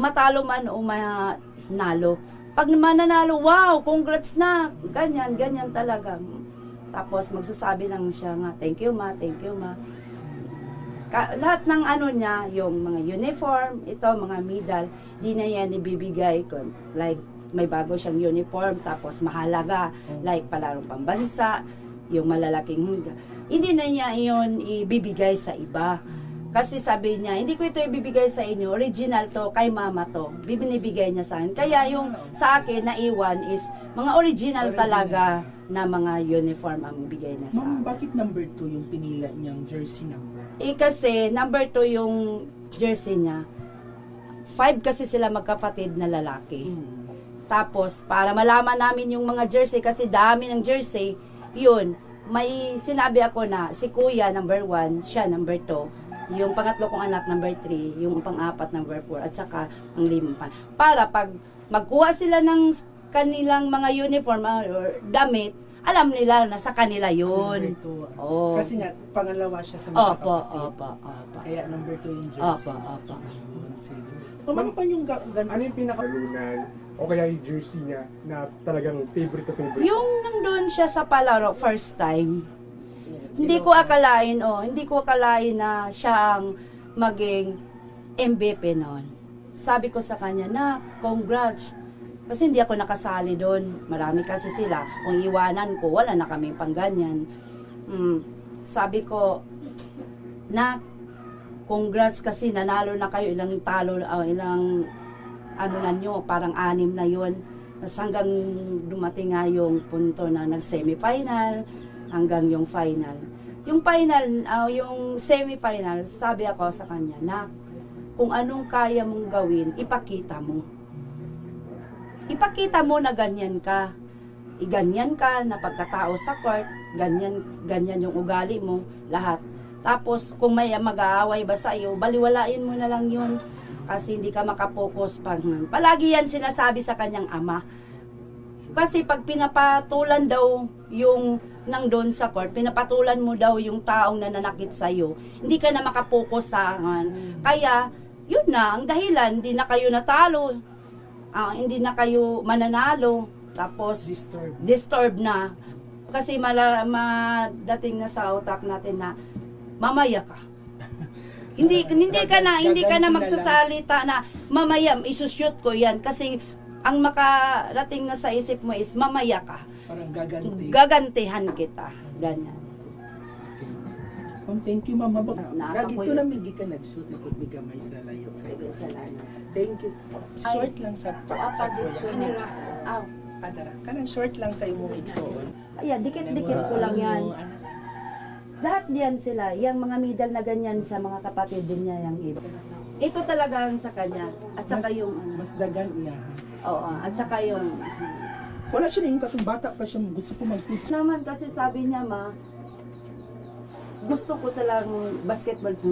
matalo man o manalo. Pag mananalo, wow, congrats na. Ganyan, ganyan talaga. Tapos magsasabi lang siya nga, thank you ma, thank you ma. Lahat ng ano niya, yung mga uniform, ito, mga medal, di na yan ibibigay ko. Like, may bago siyang uniform, tapos mahalaga, like palarong pambansa, yung malalaking, hindi na niya yun ibibigay sa iba. Kasi sabi niya, hindi ko ito ibibigay sa inyo, original to, kay mama to. Binibigay niya sa akin. Kaya yung sa akin, naiwan is mga original talaga na mga uniform ang bigay niya sa Ma'am, akin. bakit number 2 yung pinila niyang jersey number? Kasi, number 2 yung jersey niya. 5 kasi sila magkapatid na lalaki. Tapos, para malaman namin yung mga jersey, kasi dami ng jersey, yun, may sinabi ako na si kuya number 1, siya number 2, yung pangatlo kong anak number 3, yung pang-apat number 4, at saka ang 5 pa. Para pag magkuha sila ng kanilang mga uniform or damit, alam nila na sa kanila yun. Number 2. Oh. Kasi nga, pangalawa siya sa mga Opo, kapatid. opo, opo. Kaya number 2 yung jersey. Opo, opo. Sige. Ma'am, ano pa yung Ano yung pinakalunan o kaya yung jersey niya na talagang favorite to favorite? Yung nandun siya sa palaro, first time, hindi ko akalain na siya ang maging MVP noon. Sabi ko sa kanya na, congrats. Kasi hindi ako nakasali doon. Marami kasi sila. Kung iwanan ko, wala na kami pang ganyan. Sabi ko, na, congrats kasi nanalo na kayo, ilang talo, ilang ano na nyo, parang 6 na yun. Tapos hanggang dumating nga yung punto na nag-semifinal, hanggang yung final. Yung final, yung semifinal, sabi ako sa kanya na kung anong kaya mong gawin, ipakita mo. Ipakita mo na ganyan ka. Iganyan ka na pagkatao sa court, ganyan yung ugali mo, lahat. Tapos kung may mag-aaway ba sa iyo, baliwalain mo na lang yun kasi hindi ka makapokus pag palagi yan sinasabi sa kanyang ama. Kasi pag pinapatulan daw yung nang doon sa court, pinapatulan mo daw yung taong nananakit sa iyo, hindi ka na makapokus sa kaya yun na ang dahilan, hindi na kayo natalo, hindi na kayo mananalo, tapos disturb na kasi madating na sa utak natin na mamaya ka. hindi ka na magsasalita na mamaya isushoot ko yan kasi ang makarating na sa isip mo is mamaya ka. Parang gaganti. Gagantihan kita. Ganyan. Ma'am, thank you, ma'am. Lagi Nakapoy- ito na may ka nag-shoot. Ikot may gamay sa layo. Sige, salamat. Thank you. Short lang sa Apa dito kuya. na. Adara. Kanang short lang sa imong igsoon. Ayan, dikit-dikit ko lang yan. Lahat diyan sila. Yung mga medal na ganyan sa mga kapatid din niya yung iba. Ito talaga ang sa kanya. At saka yung Mas dagan iya. oo, at saka yung Wala siya na yung katong bata pa siya. Gusto ko mag-teach. naman kasi sabi niya gusto ko talagang basketball sa